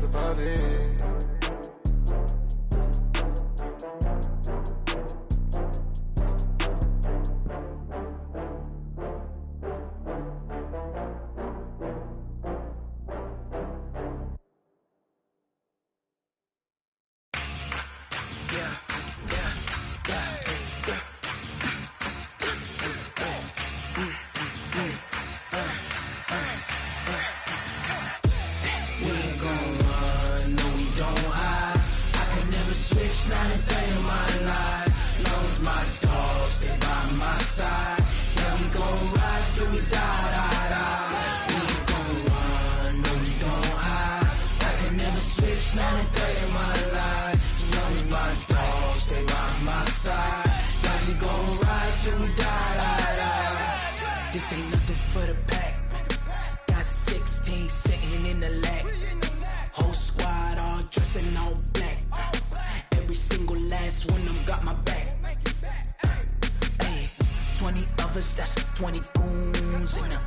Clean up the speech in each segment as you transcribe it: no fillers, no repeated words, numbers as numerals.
about it. This ain't nothing for the pack. Got 16 sitting in the lap. Whole squad all dressing all black. Every single last one of them got my back. Hey, 20 of us, that's 20 goons. And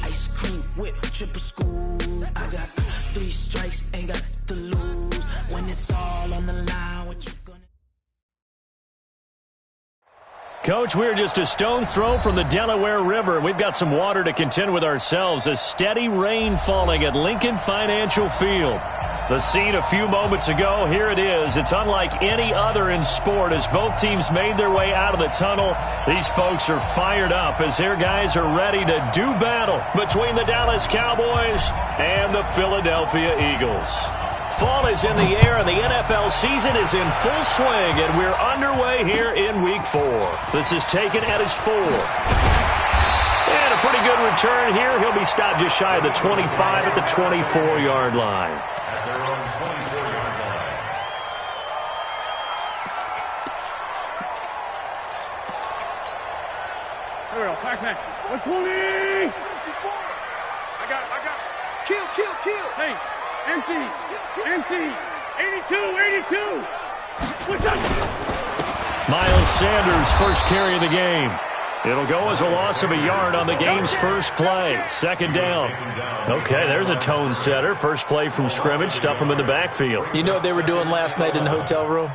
ice cream whip, triple scoop. I got 3 strikes, ain't got to lose. When it's all on the line, what you gonna... Coach, we're just a stone's throw from the Delaware River. We've got some water to contend with ourselves. A steady rain falling at Lincoln Financial Field. The scene a few moments ago, here it is. It's unlike any other in sport as both teams made their way out of the tunnel. These folks are fired up as their guys are ready to do battle between the Dallas Cowboys and the Philadelphia Eagles. Fall is in the air, and the NFL season is in full swing, and we're underway here in Week 4. This is taken at his 4. And a pretty good return here. He'll be stopped just shy of the 25 at the 24-yard line. Here we go, pack. 120! I got it. Kill! Hey, empty! 82! What's up? Miles Sanders, first carry of the game. It'll go as a loss of a yard on the game's first play. Second down. Okay, there's a tone setter. First play from scrimmage. Stuff them in the backfield. You know what they were doing last night in the hotel room?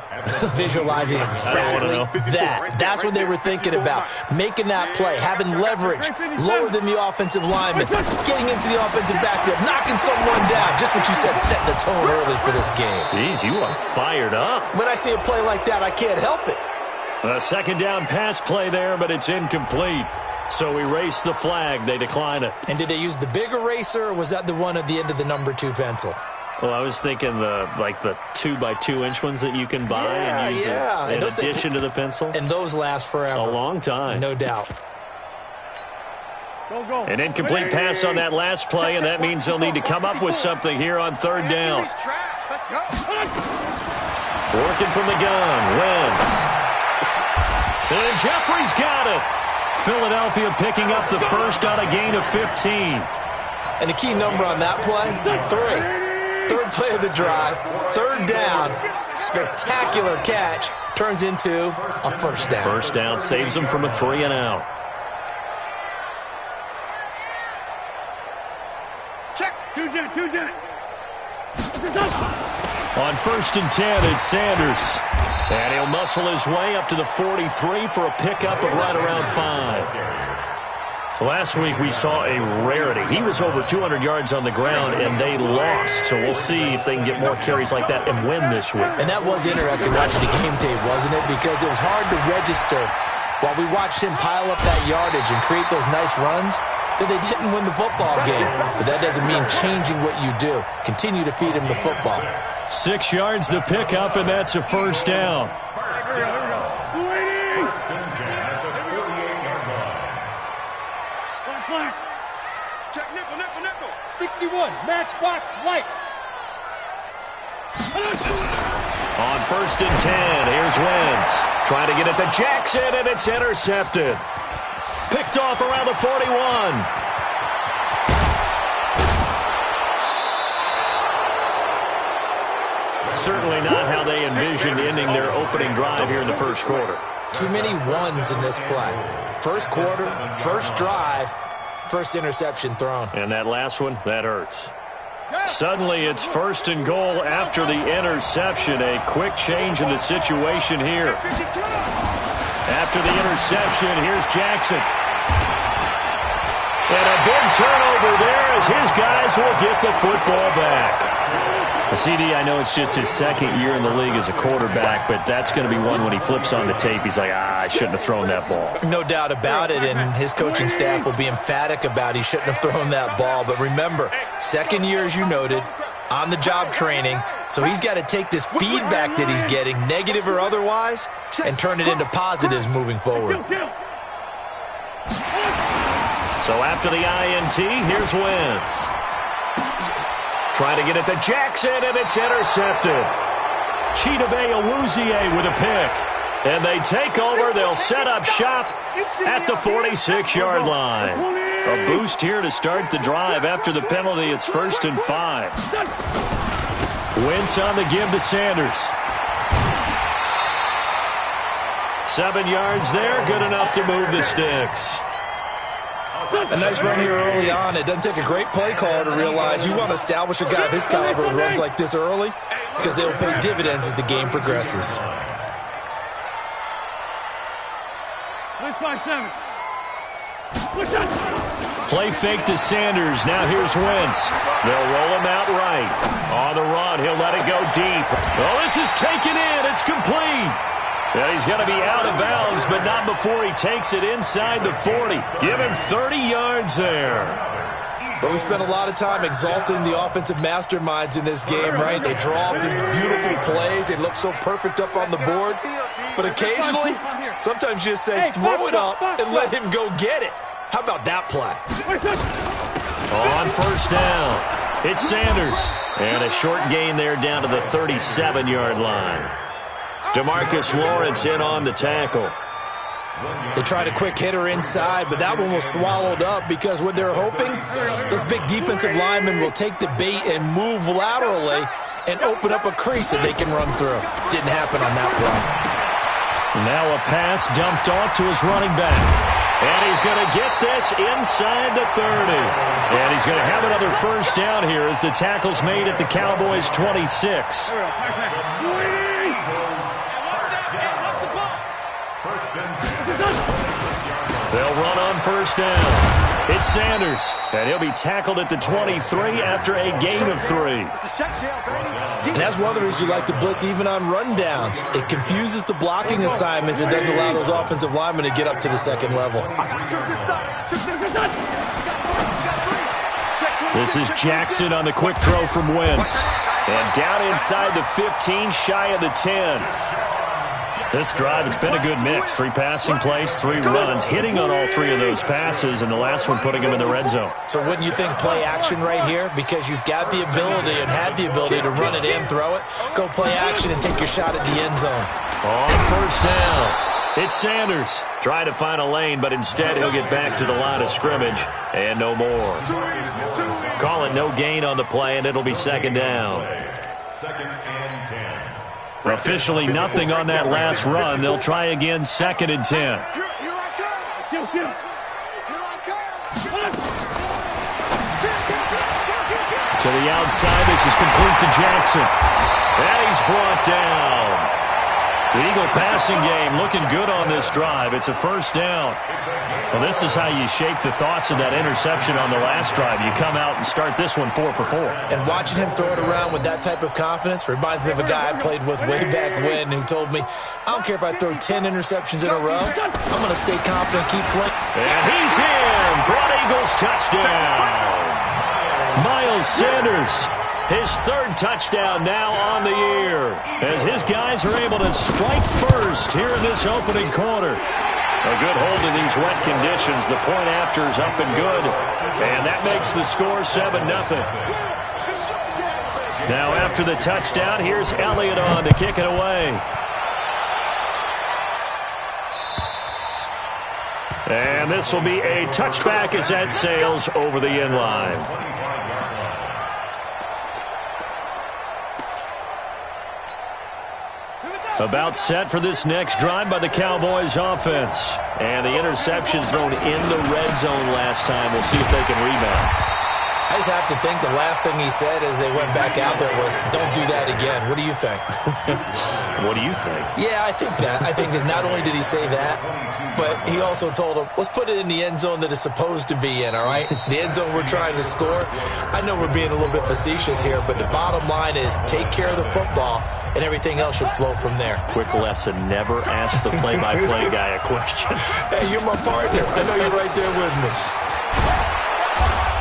Visualizing exactly that. That's what they were thinking about. Making that play, having leverage, lower than the offensive lineman, getting into the offensive backfield, knocking someone down. Just what you said, setting the tone early for this game. Jeez, you are fired up. When I see a play like that, I can't help it. A second down pass play there, but it's incomplete. So erase the flag. They decline it. And did they use the big eraser, or was that the one at the end of the number 2 pencil? Well, I was thinking the 2x2-inch ones that you can buy and use in addition to the pencil. And those last forever. A long time. No doubt. Go. An incomplete pass on that last play, and that means they'll need to come up with something here on third down. Let's go. Working from the gun. Wentz. And Jeffrey's got it. Philadelphia picking up the first on a gain of 15. And the key number on that play, 3. Third play of the drive, third down, spectacular catch, turns into a first down. First down saves them from a 3-and-out. Check. Two jet. On 1st and 10, it's Sanders. And he'll muscle his way up to the 43 for a pickup of right around 5. Last week we saw a rarity. He was over 200 yards on the ground, and they lost. So we'll see if they can get more carries like that and win this week. And that was interesting watching the game tape, wasn't it? Because it was hard to register while we watched him pile up that yardage and create those nice runs that they didn't win the football game. But that doesn't mean changing what you do. Continue to feed him the football. 6 yards the pickup, and that's a first down. Here we go. 280. Flag. Check nickel. 61. Matchbox light. On 1st and 10, here's Wentz. Trying to get it to Jackson, and it's intercepted. Picked off around the 41. Certainly not how they envisioned ending their opening drive here in the first quarter. Too many ones in this play. First quarter, first drive, first interception thrown. And that last one, that hurts. Suddenly it's 1st and goal after the interception. A quick change in the situation here. After the interception, here's Jackson. And a big turnover there as his guys will get the football back. CD, I know it's just his 2nd year in the league as a quarterback, but that's going to be one when he flips on the tape. He's like, I shouldn't have thrown that ball. No doubt about it, and his coaching staff will be emphatic about he shouldn't have thrown that ball. But remember, 2nd year, as you noted, on-the-job training, so he's got to take this feedback that he's getting, negative or otherwise, and turn it into positives moving forward. So after the INT, here's Wentz. Trying to get it to Jackson, and it's intercepted. Chidobe Awuzie with a pick. And they take over. They'll set up shop at the 46-yard line. A boost here to start the drive. After the penalty, it's 1st and 5. Wentz on the give to Sanders. 7 yards there, good enough to move the sticks. A nice run here early on. It doesn't take a great play caller to realize you want to establish a guy of his caliber with runs like this early because they'll pay dividends as the game progresses. Play fake to Sanders. Now here's Wentz. They'll roll him out right. On the run, he'll let it go deep. Oh, this is taken in. It's complete. And he's going to be out of bounds, but not before he takes it inside the 40. Give him 30 yards there. But we spent a lot of time exalting the offensive masterminds in this game, right? They draw up these beautiful plays. They look so perfect up on the board. But occasionally, sometimes you just say, throw it up and let him go get it. How about that play? On 1st down, it's Sanders. And a short gain there down to the 37-yard line. DeMarcus Lawrence in on the tackle. They tried a quick hitter inside, but that one was swallowed up because what they're hoping, those big defensive linemen will take the bait and move laterally and open up a crease that they can run through. Didn't happen on that play. Now a pass dumped off to his running back. And he's going to get this inside the 30. And he's going to have another 1st down here as the tackle's made at the Cowboys' 26. They'll run on 1st down. It's Sanders, and he'll be tackled at the 23 after a gain of 3. And that's one of the reasons you like to blitz even on rundowns. It confuses the blocking assignments. It doesn't allow those offensive linemen to get up to the 2nd level. This is Jackson on the quick throw from Wentz. And down inside the 15, shy of the 10. This drive, it's been a good mix. 3 passing plays, 3 runs, hitting on all 3 of those passes, and the last one putting him in the red zone. So wouldn't you think play action right here? Because you've got the ability and had the ability to run it in, throw it, go play action, and take your shot at the end zone. On 1st down, it's Sanders. Trying to find a lane, but instead he'll get back to the line of scrimmage, and no more. Call it no gain on the play, and it'll be 2nd down. 2nd and 10. Officially nothing on that last run. They'll try again, 2nd and 10. To the outside, this is complete to Jackson. And he's brought down. The Eagle passing game looking good on this drive. It's a 1st down. Well, this is how you shape the thoughts of that interception on the last drive. You come out and start this one 4 for 4. And watching him throw it around with that type of confidence reminds me of a guy I played with way back when who told me, I don't care if I throw 10 interceptions in a row, I'm going to stay confident, keep playing. And he's in for an Eagles touchdown. Miles Sanders, his 3rd touchdown now on the year, as his guys are able to strike first here in this opening quarter. A good hold in these wet conditions. The point after is up and good, and that makes the score 7-0. Now after the touchdown, here's Elliott on to kick it away. And this will be a touchback as that sails over the end line. About set for this next drive by the Cowboys offense. And the interception thrown in the red zone last time. We'll see if they can rebound. I just have to think the last thing he said as they went back out there was, don't do that again. What do you think? What do you think? Yeah, I think that. I think that not only did he say that, but he also told him, let's put it in the end zone that it's supposed to be in, all right? The end zone we're trying to score. I know we're being a little bit facetious here, but the bottom line is take care of the football, and everything else should flow from there. Quick lesson, never ask the play-by-play guy a question. Hey, you're my partner. I know you're right there with me.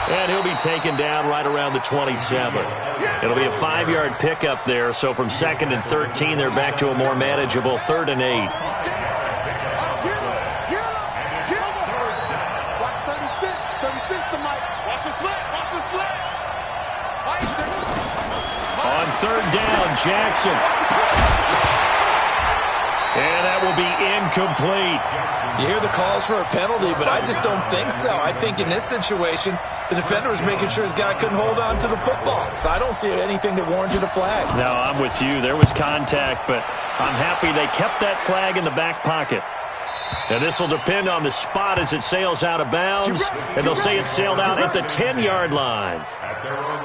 And he'll be taken down right around the 27. It'll be a 5-yard pickup there, so from 2nd and 13, they're back to a more manageable 3rd and 8. On 3rd down, Jackson. And that will be incomplete. You hear the calls for a penalty, but I just don't think so. I think in this situation, the defender was making sure his guy couldn't hold on to the football. So I don't see anything that warranted a flag. No, I'm with you. There was contact, but I'm happy they kept that flag in the back pocket. Now, this will depend on the spot as it sails out of bounds, and they'll say it sailed out at the 10-yard line.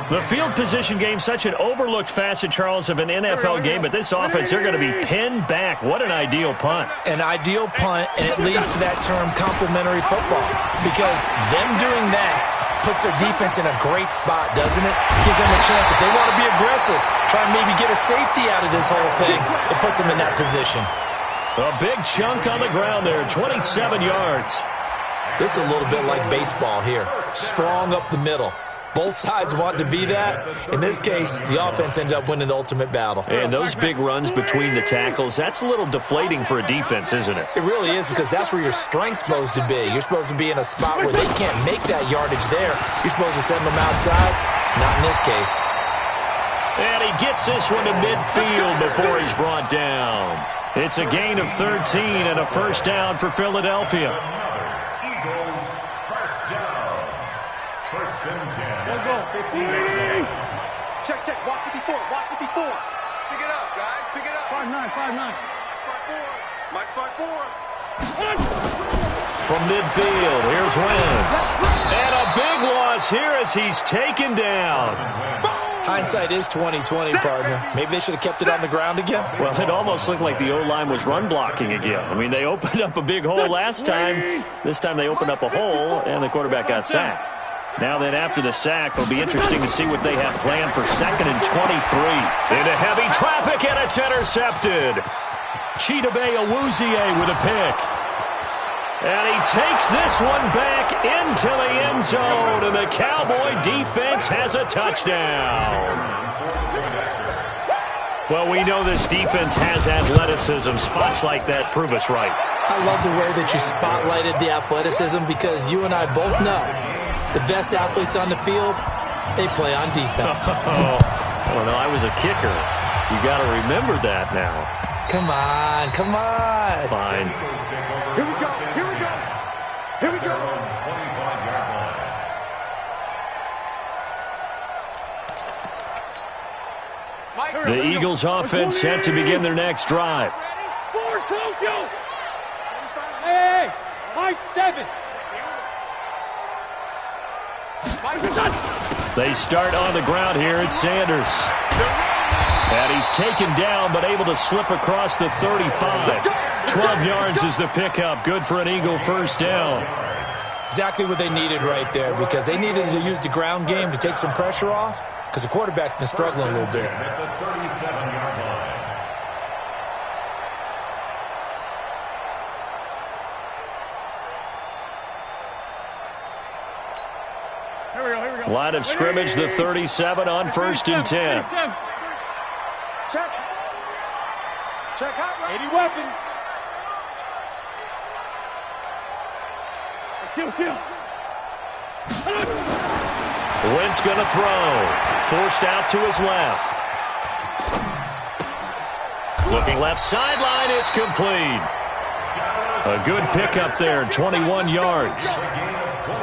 The field position game, such an overlooked facet, Charles, of an NFL game, but this offense, they're going to be pinned back. What an ideal punt. An ideal punt, and it leads to that term complementary football, because them doing that puts their defense in a great spot, doesn't it? Gives them a chance. If they want to be aggressive, try and maybe get a safety out of this whole thing, it puts them in that position. A big chunk on the ground there, 27 yards. This is a little bit like baseball here. Strong up the middle. Both sides want to be that. In this case, the offense ended up winning the ultimate battle. And those big runs between the tackles, that's a little deflating for a defense, isn't it? It really is, because that's where your strength's supposed to be. You're supposed to be in a spot where they can't make that yardage there. You're supposed to send them outside. Not in this case. And he gets this one to midfield before he's brought down. It's a gain of 13 and a first down for Philadelphia. Eagles, first down. First and 10. Go. Check. Walk 54. Pick it up, guys. Pick it up. 5'9". Spot 4. Mike spot 4. From midfield, here's Wentz. And a big loss here as he's taken down. Hindsight is 20/20, partner. Maybe they should have kept it on the ground again. Well, it almost looked like the O-line was run blocking again. I mean, they opened up a big hole last time. This time they opened up a hole, and the quarterback got sacked. Now then, after the sack, it'll be interesting to see what they have planned for 2nd and 23. Into heavy traffic, and it's intercepted. Chidobe Awuzie with a pick. And he takes this one back into the end zone, and the Cowboy defense has a touchdown. Well, we know this defense has athleticism. Spots like that prove us right. I love the way that you spotlighted the athleticism, because you and I both know the best athletes on the field, they play on defense. I don't know. I was a kicker. You got to remember that now. Come on. Fine. Here we go. The Eagles offense set to begin their next drive. Hey, my 7. They start on the ground here at Sanders. And he's taken down, but able to slip across the 35. 12 yards is the pickup. Good for an Eagle first down. Exactly what they needed right there, because they needed to use the ground game to take some pressure off, because the quarterback's been struggling a little bit. At the 37-yard line. Here we go. Line of scrimmage, the 37 on 1st and 10. Check out. 80 weapon. Kill. Wentz going to throw. Forced out to his left. Looking left sideline, it's complete. A good pickup there, 21 yards.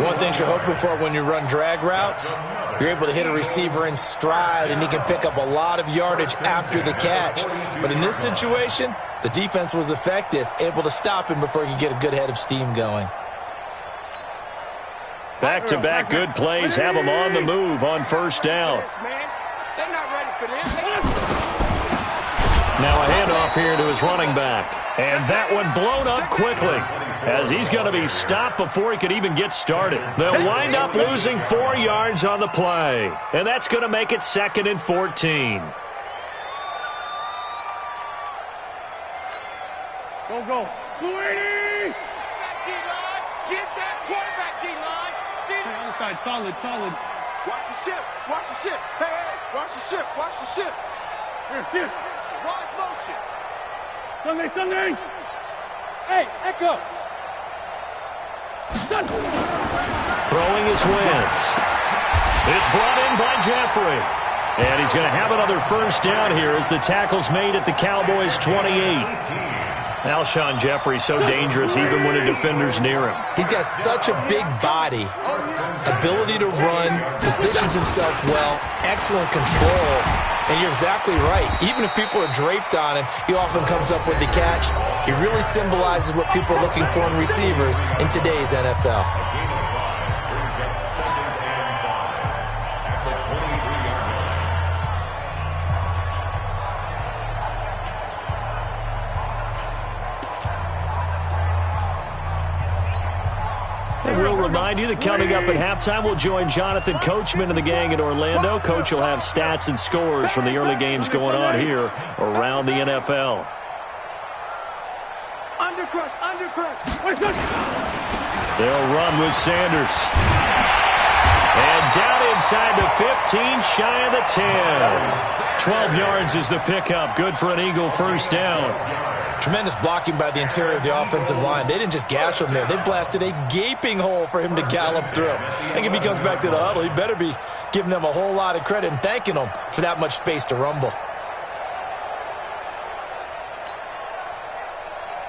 One thing you're hoping for when you run drag routes, you're able to hit a receiver in stride, and he can pick up a lot of yardage after the catch. But in this situation, the defense was effective, able to stop him before he could get a good head of steam going. Back-to-back good plays have them on the move on first down. They're not ready for this. Now a handoff here to his running back. And that one blown up quickly, as he's going to be stopped before he could even get started. They'll wind up losing 4 yards on the play. And that's going to make it 2nd and 14. Go. 280! Get that quarterback, D-line. Other side, solid. Watch the ship. Hey, watch the ship. Here, ship. Wide motion. Sunday. Hey, Echo. Throwing his Wentz. It's brought in by Jeffrey. And he's going to have another first down here as the tackle's made at the Cowboys' 28. Alshon Jeffrey so dangerous even when a defender's near him. He's got such a big body, ability to run, positions himself well, excellent control. And you're exactly right. Even if people are draped on him, he often comes up with the catch. He really symbolizes what people are looking for in receivers in today's NFL. And we'll remind you that coming up at halftime, we'll join Jonathan Coachman and the gang in Orlando. Coach will have stats and scores from the early games going on here around the NFL. Undercrush. They'll run with Sanders. And down inside the 15, shy of the 10. 12 yards is the pickup. Good for an Eagle first down. Tremendous blocking by the interior of the offensive line. They didn't just gash him there. They blasted a gaping hole for him to gallop through. I think if he comes back to the huddle, he better be giving them a whole lot of credit and thanking them for that much space to rumble.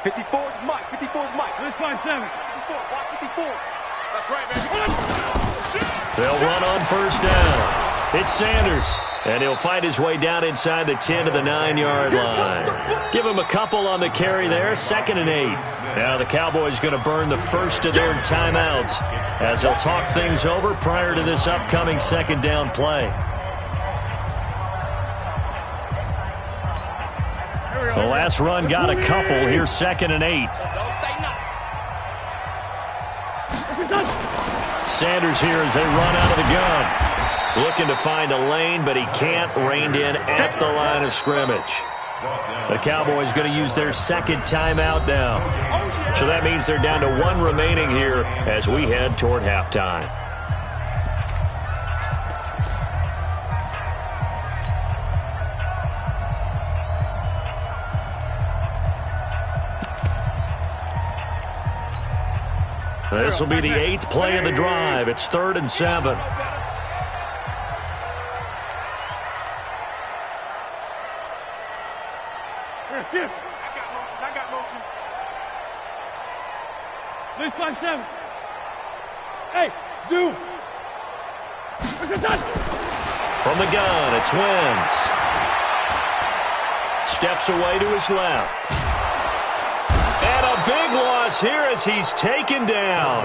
54's Mike. Let's find 7. 54, watch 54. That's right, baby. They'll run on first down. It's Sanders, and he'll find his way down inside the 10 to the 9-yard line. Give him a couple on the carry there, 2nd and 8. Now the Cowboys going to burn the first of their timeouts as they'll talk things over prior to this upcoming 2nd down play. The last run got a couple. Here's 2nd and 8. Sanders here as they run out of the gun. Looking to find a lane, but he can't. Reined in at the line of scrimmage. The Cowboys going to use their 2nd timeout now. So that means they're down to 1 remaining here as we head toward halftime. This will be the 8th play of the drive. It's 3rd and 7. I got motion. Let's find 7. Hey, Zoo. From the gun, it's Wentz. Steps away to his left. And a big loss here as he's taken down.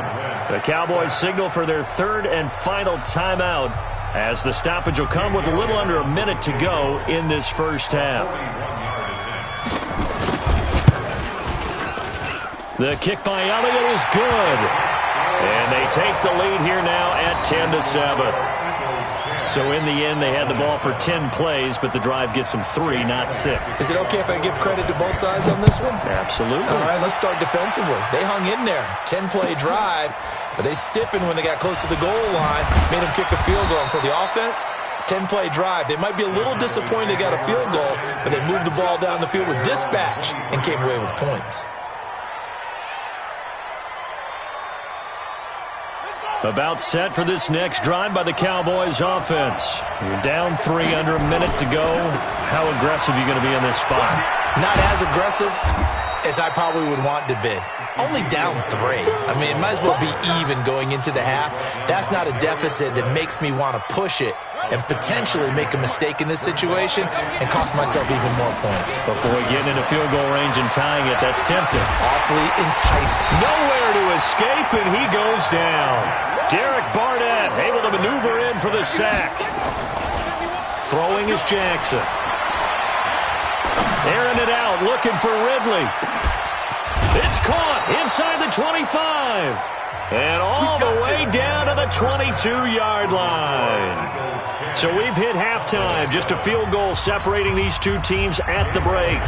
The Cowboys signal for their 3rd and final timeout as the stoppage will come with a little under a minute to go in this first half. The kick by Elliott is good. And they take the lead here now at 10-7. So in the end, they had the ball for 10 plays, but the drive gets them 3, not 6. Is it okay if I give credit to both sides on this one? Absolutely. All right, let's start defensively. They hung in there. 10-play drive, but they stiffened when they got close to the goal line, made them kick a field goal. And for the offense, 10-play drive. They might be a little disappointed they got a field goal, but they moved the ball down the field with dispatch and came away with points. About set for this next drive by the Cowboys offense. You're down 3, under a minute to go. How aggressive are you going to be in this spot? Not as aggressive as I probably would want to be. Only down 3. I mean, it might as well be even going into the half. That's not a deficit that makes me want to push it and potentially make a mistake in this situation and cost myself even more points. But boy, getting into field goal range and tying it, that's tempting. Awfully enticing. Nowhere to escape, and he goes down. Derek Barnett able to maneuver in for the sack. Throwing is Jackson. Airing it out, looking for Ridley. It's caught inside the 25. And all the way down to the 22-yard line. So we've hit halftime. Just a field goal separating these two teams at the break.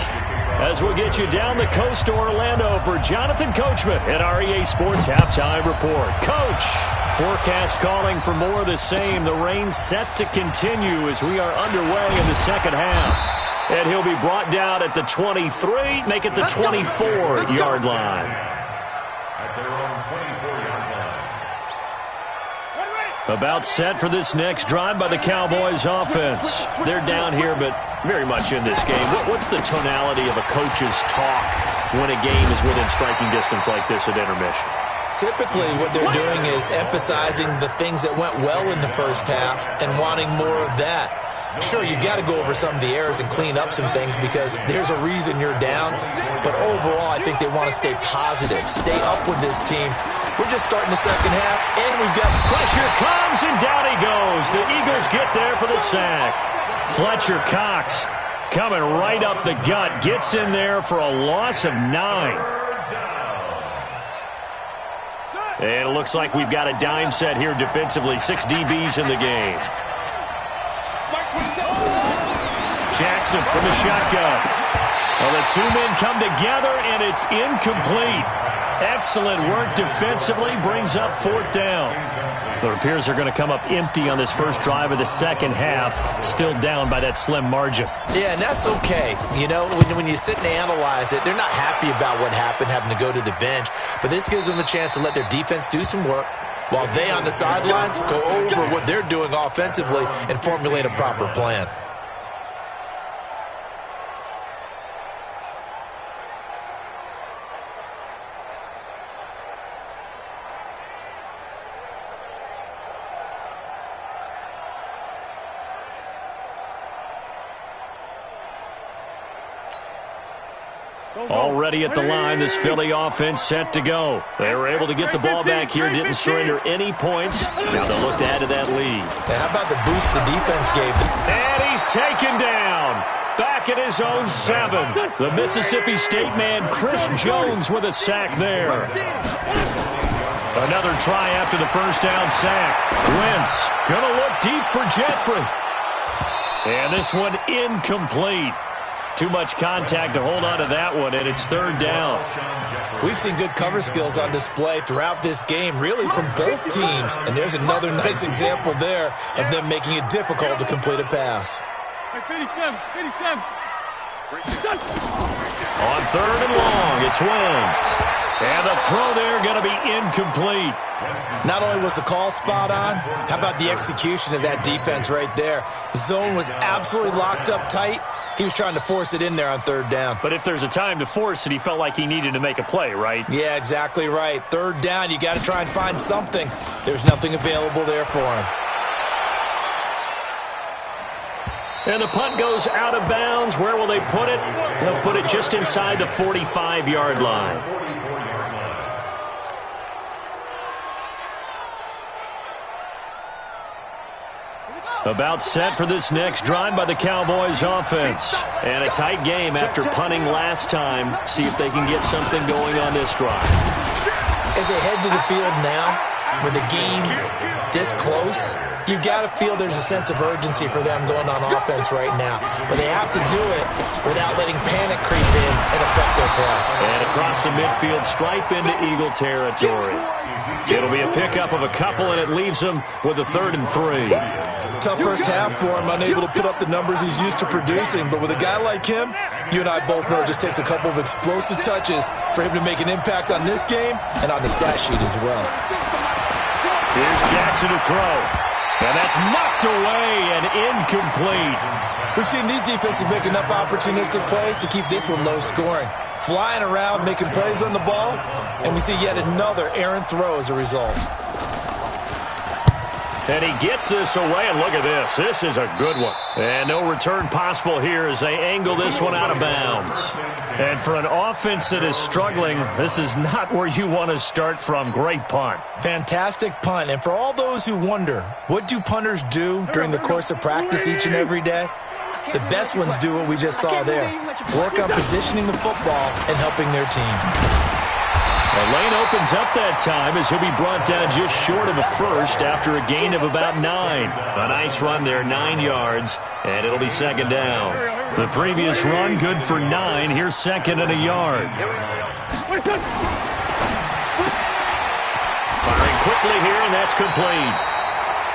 As we'll get you down the coast to Orlando for Jonathan Coachman at our EA Sports Halftime Report. Coach, forecast calling for more of the same. The rain set to continue as we are underway in the second half. And he'll be brought down at the 23, make it the 24-yard line. At their own 24-yard line. About set for this next drive by the Cowboys offense. They're down here, but very much in this game. What's the tonality of a coach's talk when a game is within striking distance like this at intermission? Typically, what they're doing is emphasizing the things that went well in the first half and wanting more of that. Sure, you've got to go over some of the errors and clean up some things because there's a reason you're down. But overall, I think they want to stay positive, stay up with this team. We're just starting the second half, and we've got pressure comes, and down he goes. The Eagles get there for the sack. Fletcher Cox coming right up the gut, gets in there for a loss of 9. And it looks like we've got a dime set here defensively. 6 DBs in the game. Jackson from the shotgun. Well, the two men come together, and it's incomplete. Excellent work defensively, brings up 4th down. It appears they're going to come up empty on this first drive of the second half, still down by that slim margin. Yeah, and that's okay. You know, when you sit and analyze it, they're not happy about what happened, having to go to the bench. But this gives them a chance to let their defense do some work, while they on the sidelines go over what they're doing offensively and formulate a proper plan. Already at the line, this Philly offense set to go. They were able to get the ball back here, didn't surrender any points. Now they'll look to add to that lead. And how about the boost the defense gave them? And he's taken down. Back at his own 7. The Mississippi State man, Chris Jones, with a sack there. Another try after the first down sack. Wentz gonna look deep for Jeffrey. And this one incomplete. Too much contact to hold on to that one, and it's 3rd down. We've seen good cover skills on display throughout this game, really from both teams. And there's another nice example there of them making it difficult to complete a pass. 57. On 3rd and long, it's Wentz. And the throw there going to be incomplete. Not only was the call spot on, how about the execution of that defense right there? The zone was absolutely locked up tight. He was trying to force it in there on 3rd down. But if there's a time to force it, he felt like he needed to make a play, right? Yeah, exactly right. 3rd down, you got to try and find something. There's nothing available there for him. And the punt goes out of bounds. Where will they put it? They'll put it just inside the 45-yard line. About set for this next drive by the Cowboys offense. And a tight game after punting last time. See if they can get something going on this drive. As they head to the field now, with the game this close, you've got to feel there's a sense of urgency for them going on offense right now. But they have to do it without letting panic creep in and affect their play. And across the midfield stripe into Eagle territory. It'll be a pickup of a couple, and it leaves them with a 3rd and 3. Tough first half for him, unable to put up the numbers he's used to producing. But with a guy like him, you and I both know it just takes a couple of explosive touches for him to make an impact on this game and on the stat sheet as well. Here's Jackson to throw. And that's knocked away and incomplete. We've seen these defenses make enough opportunistic plays to keep this one low scoring. Flying around, making plays on the ball, and we see yet another errant throw as a result. And he gets this away, and look at this. This is a good one. And no return possible here as they angle this one out of bounds. And for an offense that is struggling, this is not where you want to start from. Great punt. Fantastic punt. And for all those who wonder, what do punters do during the course of practice each and every day? The best ones do what we just saw there. Work on positioning the football and helping their team. The lane opens up that time as he'll be brought down just short of a first after a gain of about 9. A nice run there, 9 yards, and it'll be second down. The previous run good for 9. Here's second and a yard. Firing quickly here, and that's complete.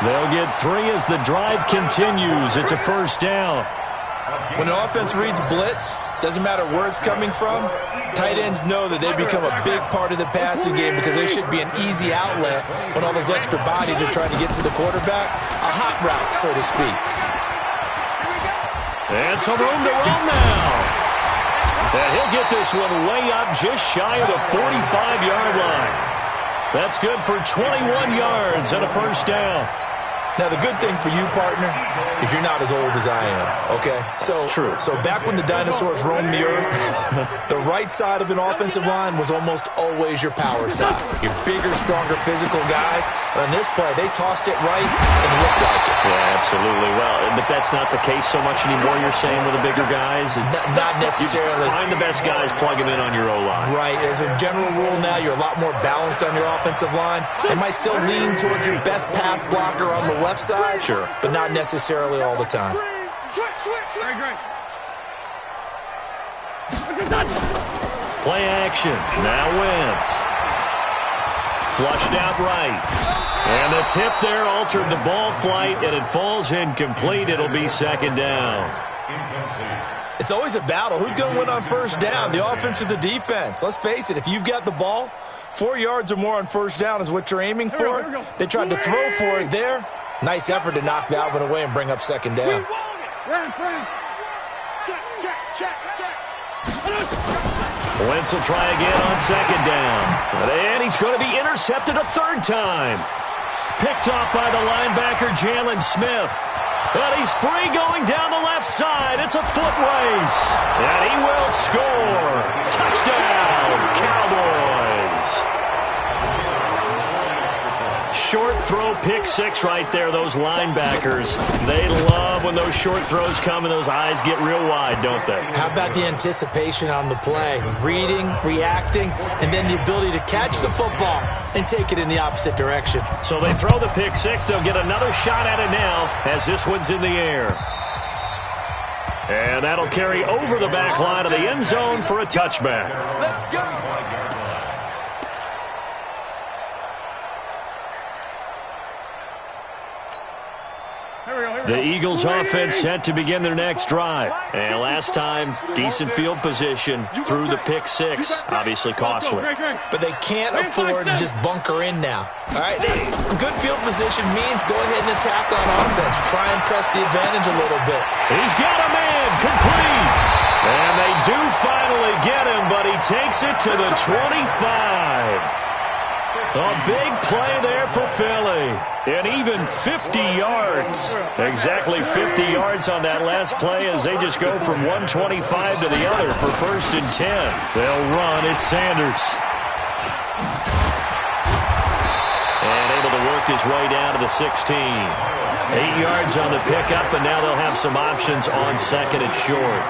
They'll get 3 as the drive continues. It's a first down. When an offense reads blitz, doesn't matter where it's coming from, tight ends know that they become a big part of the passing game because there should be an easy outlet when all those extra bodies are trying to get to the quarterback. A hot route, so to speak. And some room to run now. And he'll get this one way up just shy of the 45-yard line. That's good for 21 yards and a first down. Now, the good thing for you, partner, is you're not as old as I am, okay? True. So back when the dinosaurs roamed the earth, the right side of an offensive line was almost always your power side. Your bigger, stronger, physical guys. But on this play, they tossed it right and looked like it. Yeah, absolutely. Well, but that's not the case so much anymore, you're saying, with the bigger guys? Not necessarily. You find the best guys, plug them in on your O-line. Right. As a general rule now, you're a lot more balanced on your offensive line. They might still lean towards your best pass blocker on the left side, sure, but not necessarily all the time. Play action. Now Wentz. Flushed out right. And the tip there altered the ball flight, and it falls incomplete. It'll be second down. It's always a battle. Who's going to win on first down, the offense or the defense? Let's face it, if you've got the ball, 4 yards or more on first down is what you're aiming for. They tried to throw for it there. Nice effort to knock that one away and bring up second down. Wentz will try again on second down. And he's going to be intercepted a third time. Picked off by the linebacker, Jalen Smith. And he's free going down the left side. It's a foot race. And he will score. Touchdown, Cowboys. Short throw, pick six right there, those linebackers. They love when those short throws come and those eyes get real wide, don't they? How about the anticipation on the play? Reading, reacting, and then the ability to catch the football and take it in the opposite direction. So they throw the pick six. They'll get another shot at it now as this one's in the air. And that'll carry over the back line of the end zone for a touchback. Let's go. The Eagles offense set to begin their next drive. And last time, decent field position through the pick six. Obviously costly. But they can't afford to just bunker in now. All right, good field position means go ahead and attack on offense. Try and press the advantage a little bit. He's got a man, complete. And they do finally get him, but he takes it to the 25. A big play there for Philly. And even 50 yards. Exactly 50 yards on that last play as they just go from 125 to the other for 1st and 10. They'll run. It's Sanders. And able to work his way down to the 16. 8 yards on the pickup, and now they'll have some options on second and short.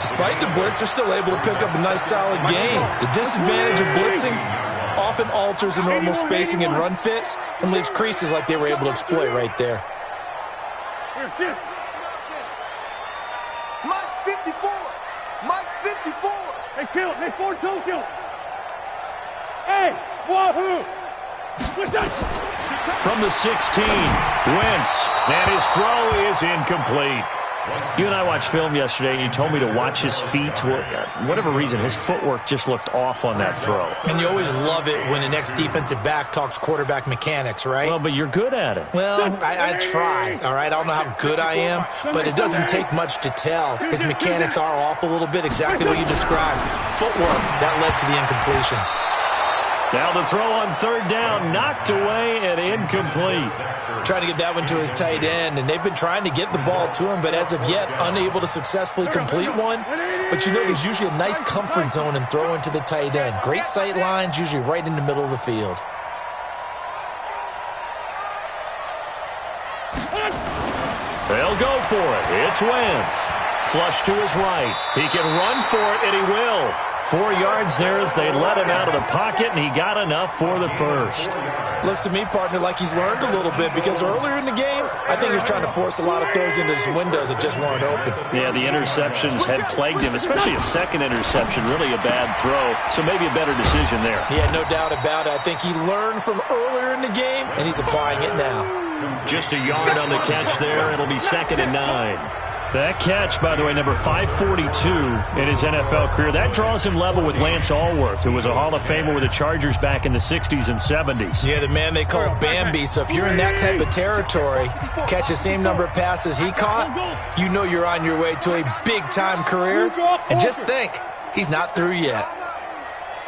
Despite the blitz, they're still able to pick up a nice solid gain. The disadvantage of blitzing often alters the normal spacing and run fits and leaves creases like they were able to exploit right there. Mike 54. Mike 54. Hey, kill. Hey, 4-2, kill. Hey, wahoo. From the 16, Wentz, and his throw is incomplete. You and I watched film yesterday, and you told me to watch his feet. For whatever reason, his footwork just looked off on that throw. And you always love it when the next defensive back talks quarterback mechanics, right? Well, but you're good at it. Well, I try, all right? I don't know how good I am, but it doesn't take much to tell. His mechanics are off a little bit, exactly what you described. Footwork, that led to the incompletion. Now the throw on third down, knocked away and incomplete. Trying to get that one to his tight end, and they've been trying to get the ball to him, but as of yet, unable to successfully complete one. But you know, there's usually a nice comfort zone in throwing to the tight end. Great sight lines, usually right in the middle of the field. They'll go for it. It's Wentz. Flush to his right. He can run for it, and he will. 4 yards there as they let him out of the pocket, and he got enough for the first. Looks to me, partner, like he's learned a little bit, because earlier in the game, I think he was trying to force a lot of throws into some windows that just weren't open. Yeah, the interceptions had plagued him, especially a second interception, really a bad throw, so maybe a better decision there. Yeah, no doubt about it. I think he learned from earlier in the game, and he's applying it now. Just a yard on the catch there. It'll be 2nd and 9. That catch, by the way, number 542 in his NFL career. That draws him level with Lance Allworth, who was a Hall of Famer with the Chargers back in the 60s and 70s. Yeah, the man they call Bambi. So if you're in that type of territory, catch the same number of passes he caught, you know you're on your way to a big-time career. And just think, he's not through yet.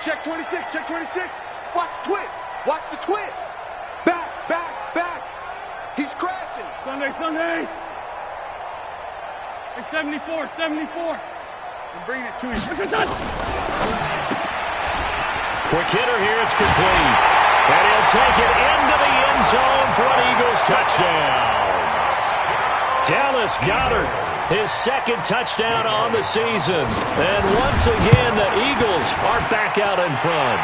Check 26, check 26. Watch the twist. Watch the twist. Back, back, back. He's crashing. Sunday. It's 74. I'm bringing it to you. Quick hitter here. It's complete. And he'll take it into the end zone for an Eagles touchdown. Dallas Goedert, his 2nd touchdown on the season. And once again, the Eagles are back out in front.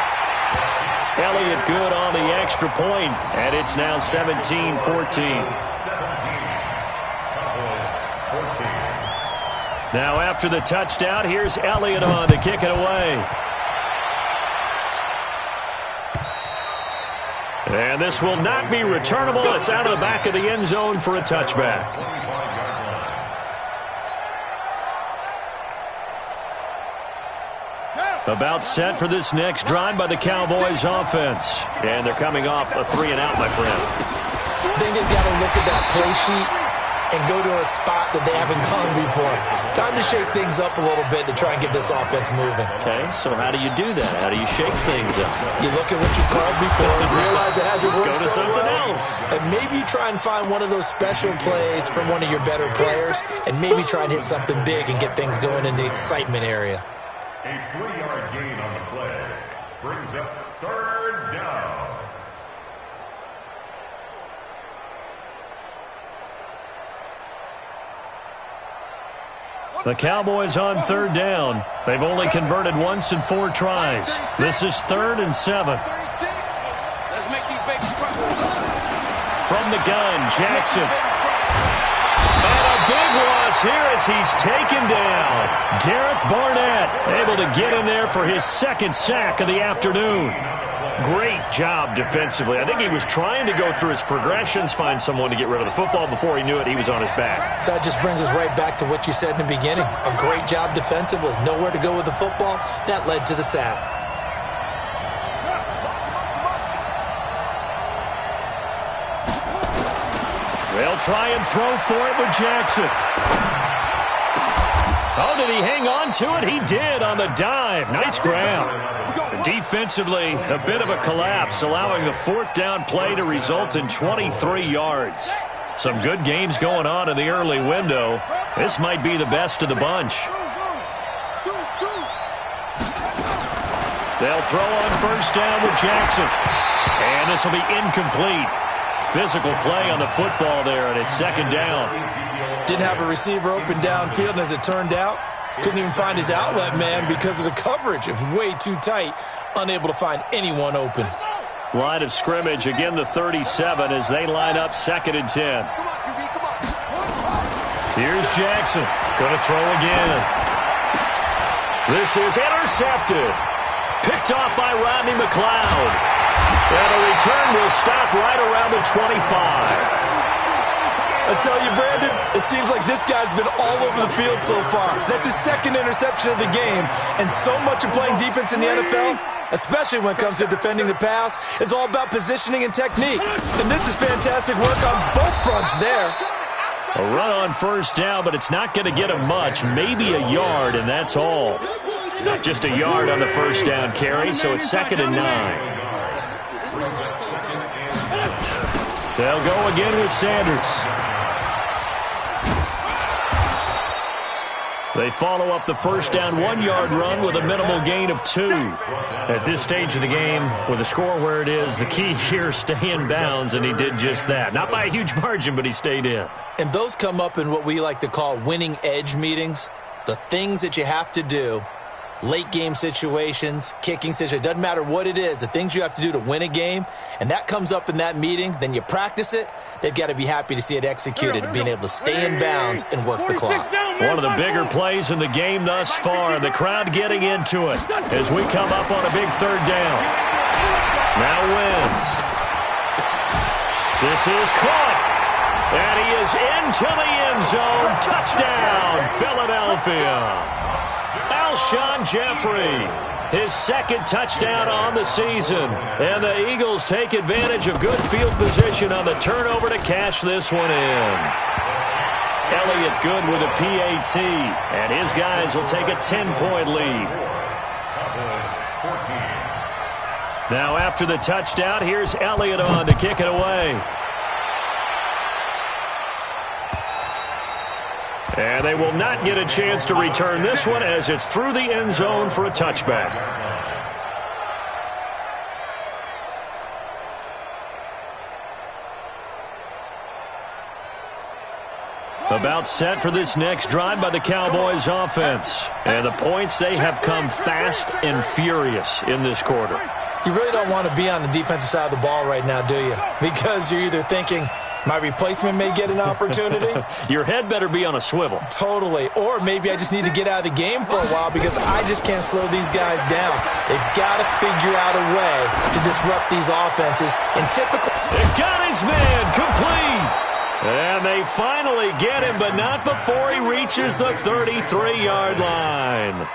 Elliott good on the extra point, and it's now 17-14. Now after the touchdown, here's Elliott on to kick it away. And this will not be returnable. It's out of the back of the end zone for a touchback. About set for this next drive by the Cowboys offense. And they're coming off a 3-and-out, my friend. I think they've got to look at that play sheet and go to a spot that they haven't gone before. Time to shake things up a little bit to try and get this offense moving. Okay, so how do you do that? How do you shake things up? You look at what you called before and realize it hasn't worked. Go to something else. And maybe you try and find one of those special plays from one of your better players, and maybe try and hit something big and get things going in the excitement area. A 3-yard gain on the play brings up 3rd down. The Cowboys on 3rd down. They've only converted once in 4 tries. This is 3rd and 7. Let's make these babies cry. From the gun, Jackson. And a big loss here as he's taken down. Derek Barnett able to get in there for his 2nd sack of the afternoon. Great job defensively. I think he was trying to go through his progressions, find someone to get rid of the football. Before he knew it, he was on his back. So that just brings us right back to what you said in the beginning. A great job defensively. Nowhere to go with the football. That led to the sack. They'll try and throw for it with Jackson. Oh, did he hang on to it? He did on the dive. Nice grab. Defensively, a bit of a collapse, allowing the 4th down play to result in 23 yards. Some good games going on in the early window. This might be the best of the bunch. They'll throw on 1st down with Jackson. And this will be incomplete. Physical play on the football there, and it's 2nd down. Didn't have a receiver open downfield, and as it turned out, couldn't even find his outlet man because of the coverage. It was way too tight, unable to find anyone open. Line of scrimmage, again the 37 as they line up 2nd and 10. Here's Jackson, going to throw again. This is intercepted. Picked off by Rodney McLeod. And a return will stop right around the 25. I tell you, Brandon, it seems like this guy's been all over the field so far. That's his 2nd interception of the game. And so much of playing defense in the NFL, especially when it comes to defending the pass, is all about positioning and technique. And this is fantastic work on both fronts there. A run on 1st down, but it's not going to get him much. Maybe a yard, and that's all. Just a yard on the 1st down carry, so it's 2nd and 9. They'll go again with Sanders. They follow up the first down 1-yard run with a minimal gain of 2. At this stage of the game, with the score where it is, the key here is stay in bounds, and he did just that. Not by a huge margin, but he stayed in. And those come up in what we like to call winning edge meetings. The things that you have to do, late game situations, kicking situations, doesn't matter what it is, the things you have to do to win a game, and that comes up in that meeting, then you practice it. They've got to be happy to see it executed, being able to stay in bounds and work the clock. One of the bigger plays in the game thus far, the crowd getting into it as we come up on a big third down. Now Wentz. This is caught, and he is into the end zone. Touchdown, Philadelphia. Alshon Jeffrey. His second touchdown on the season. And the Eagles take advantage of good field position on the turnover to cash this one in. Elliott good with a PAT. And his guys will take a 10-point lead. Now after the touchdown, here's Elliott on to kick it away. And they will not get a chance to return this one as it's through the end zone for a touchback. About set for this next drive by the Cowboys offense. And the points, they have come fast and furious in this quarter. You really don't want to be on the defensive side of the ball right now, do you? Because you're either thinking, my replacement may get an opportunity. Your head better be on a swivel. Totally. Or maybe I just need to get out of the game for a while because I just can't slow these guys down. They've got to figure out a way to disrupt these offenses. And typically, they got his man complete. And they finally get him, but not before he reaches the 33-yard line.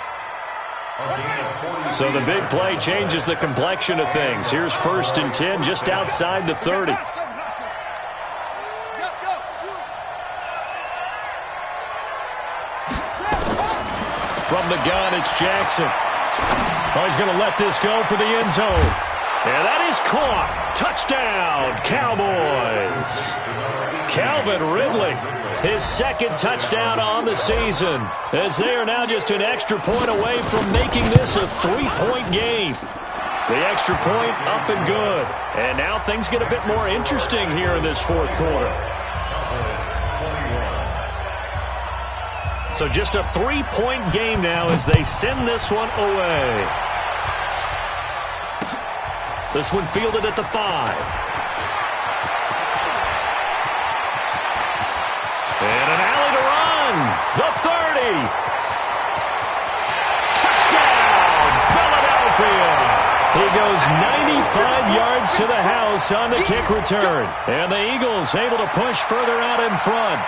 So the big play changes the complexion of things. Here's 1st and 10 just outside the 30. From the gun, it's Jackson. Oh, he's going to let this go for the end zone. And that is caught. Touchdown, Cowboys. Calvin Ridley, his second touchdown on the season, as they are now just an extra point away from making this a 3-point game. The extra point up and good. And now things get a bit more interesting here in this fourth quarter. So just a 3-point game now as they send this one away. This one fielded at the 5. And an alley to run. The 30. Touchdown, Philadelphia. He goes 95 yards to the house on the kick return. And the Eagles able to push further out in front.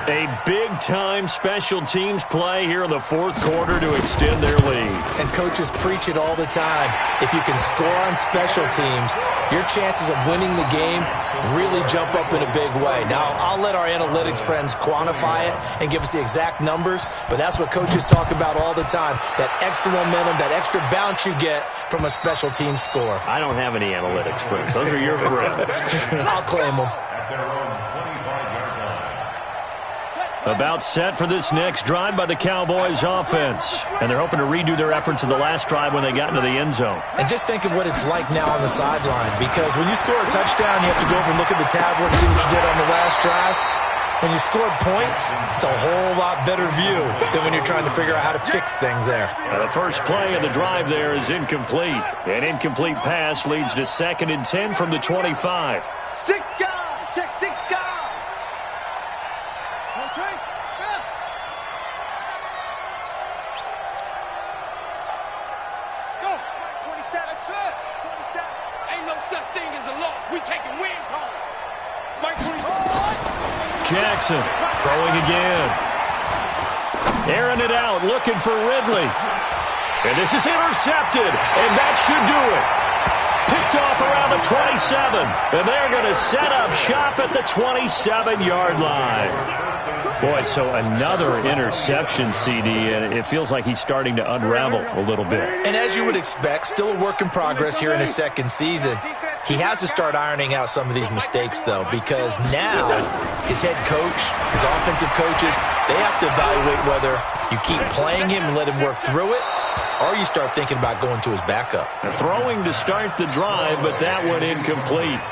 A big-time special teams play here in the fourth quarter to extend their lead. And coaches preach it all the time. If you can score on special teams, your chances of winning the game really jump up in a big way. Now, I'll let our analytics friends quantify it and give us the exact numbers, but that's what coaches talk about all the time, that extra momentum, that extra bounce you get from a special team score. I don't have any analytics friends. Those are your friends. I'll claim them. About set for this next drive by the Cowboys offense. And they're hoping to redo their efforts in the last drive when they got into the end zone. And just think of what it's like now on the sideline, because when you score a touchdown, you have to go over and look at the tablet and see what you did on the last drive. When you scored points, it's a whole lot better view than when you're trying to figure out how to fix things there. The first play of the drive there is incomplete. An incomplete pass leads to 2nd and 10 from the 25. 6 guys. Check 6 guys. Jackson throwing again. Airing it out, looking for Ridley. And this is intercepted, and that should do it. Picked off around the 27, and they're going to set up shop at the 27-yard line. Boy, so another interception, CD, and it feels like he's starting to unravel a little bit. And as you would expect, still a work in progress here in his second season. He has to start ironing out some of these mistakes, though, because now his head coach, his offensive coaches, they have to evaluate whether you keep playing him and let him work through it, or you start thinking about going to his backup. Throwing to start the drive, but that one incomplete.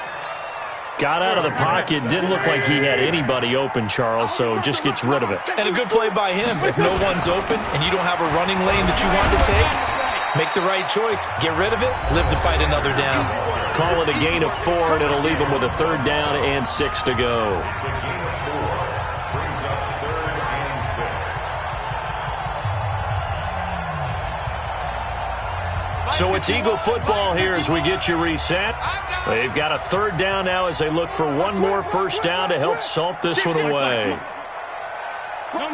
Got out of the pocket, didn't look like he had anybody open, Charles, so just gets rid of it. And a good play by him. If no one's open and you don't have a running lane that you want to take, make the right choice. Get rid of it, live to fight another down. Call it a gain of 4, and it'll leave him with a 3rd down and 6 to go. So it's Eagle football here as we get you reset. They've got a 3rd down now as they look for one more first down to help salt this one away. No.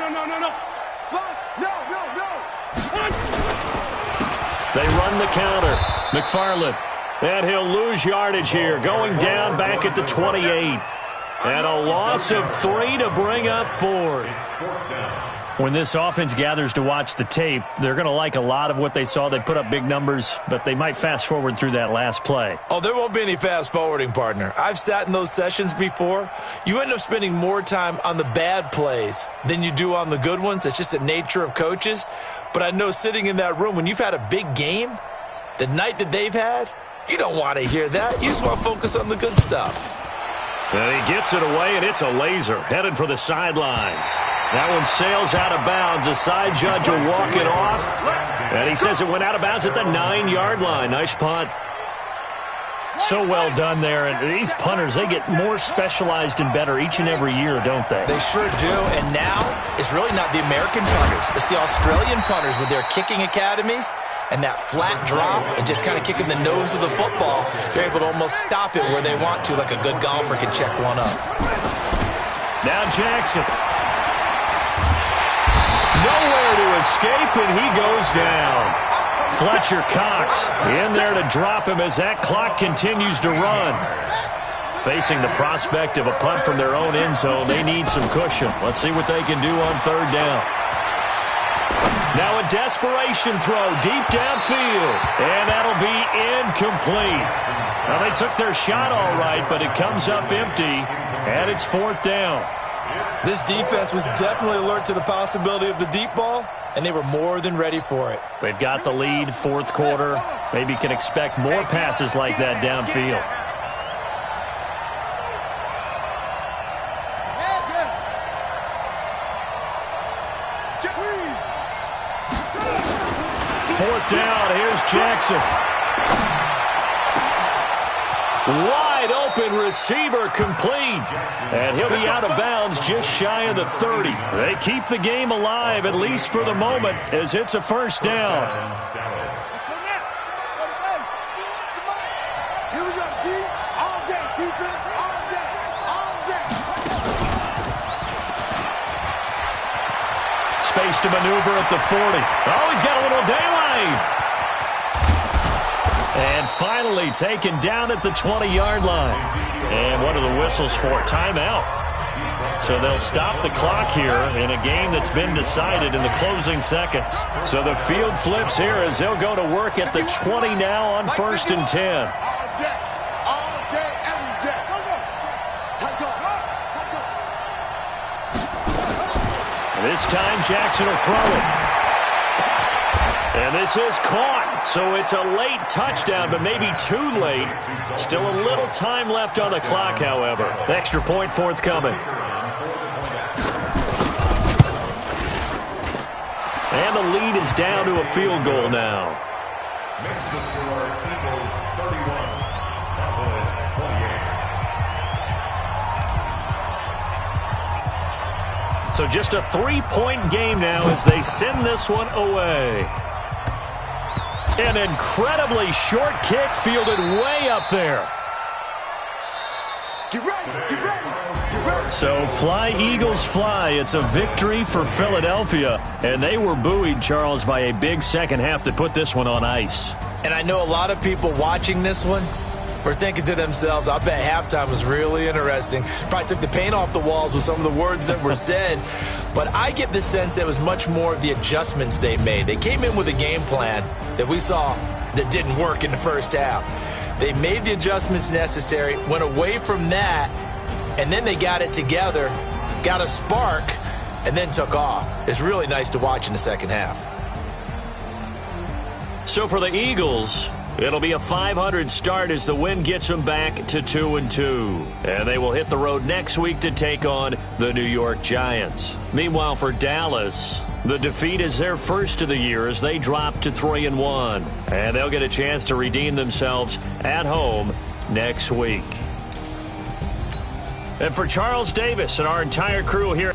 They run the counter. McFarland. And he'll lose yardage here. Going down back at the 28. And a loss of 3 to bring up 4th. When this offense gathers to watch the tape, they're going to like a lot of what they saw. They put up big numbers, but they might fast forward through that last play. Oh, there won't be any fast forwarding, partner. I've sat in those sessions before. You end up spending more time on the bad plays than you do on the good ones. It's just the nature of coaches. But I know sitting in that room, when you've had a big game, the night that they've had, you don't want to hear that. You just want to focus on the good stuff. And he gets it away, and it's a laser headed for the sidelines. That one sails out of bounds. The side judge will walk it off. And he says it went out of bounds at the 9-yard line. Nice punt. So well done there. And these punters, they get more specialized and better each and every year, don't they? They sure do. And now it's really not the American punters. It's the Australian punters with their kicking academies. And that flat drop and just kind of kicking the nose of the football, they're able to almost stop it where they want to, like a good golfer can check one up. Now Jackson. Nowhere to escape, and he goes down. Fletcher Cox in there to drop him as that clock continues to run. Facing the prospect of a punt from their own end zone, they need some cushion. Let's see what they can do on 3rd down. Now a desperation throw deep downfield, and that'll be incomplete. Now they took their shot all right, but it comes up empty, and it's 4th down. This defense was definitely alert to the possibility of the deep ball, and they were more than ready for it. They've got the lead, 4th quarter. Maybe can expect more passes like that downfield. Down, here's Jackson. Wide open receiver complete. And he'll be out of bounds just shy of the 30. They keep the game alive, at least for the moment, as it's a 1st down. Here we go, D. All day, defense, all day, all day. Space to maneuver at the 40. Oh, he's got a little daylight. And finally taken down at the 20-yard line. And what are the whistles for? Timeout. So they'll stop the clock here in a game that's been decided in the closing seconds. So the field flips here as they'll go to work at the 20 now on 1st and 10. All day, every day. This time Jackson will throw it. And this is caught, so it's a late touchdown, but maybe too late. Still a little time left on the clock, however. Extra point forthcoming. And the lead is down to a field goal now. Makes the score Eagles 31, Cowboys 28. So just a 3-point game now as they send this one away. An incredibly short kick fielded way up there. Get ready, get ready, get ready. So fly, Eagles, fly. It's a victory for Philadelphia. And they were buoyed, Charles, by a big second half that put this one on ice. And I know a lot of people watching this one were thinking to themselves, I bet halftime was really interesting. Probably took the paint off the walls with some of the words that were said. But I get the sense it was much more of the adjustments they made. They came in with a game plan that we saw that didn't work in the first half. They made the adjustments necessary, went away from that, and then they got it together, got a spark, and then took off. It's really nice to watch in the second half. So for the Eagles, it'll be a 500 start as the win gets them back to 2-2. And they will hit the road next week to take on the New York Giants. Meanwhile, for Dallas, the defeat is their first of the year as they drop to 3-1. And they'll get a chance to redeem themselves at home next week. And for Charles Davis and our entire crew here,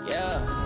Yeah.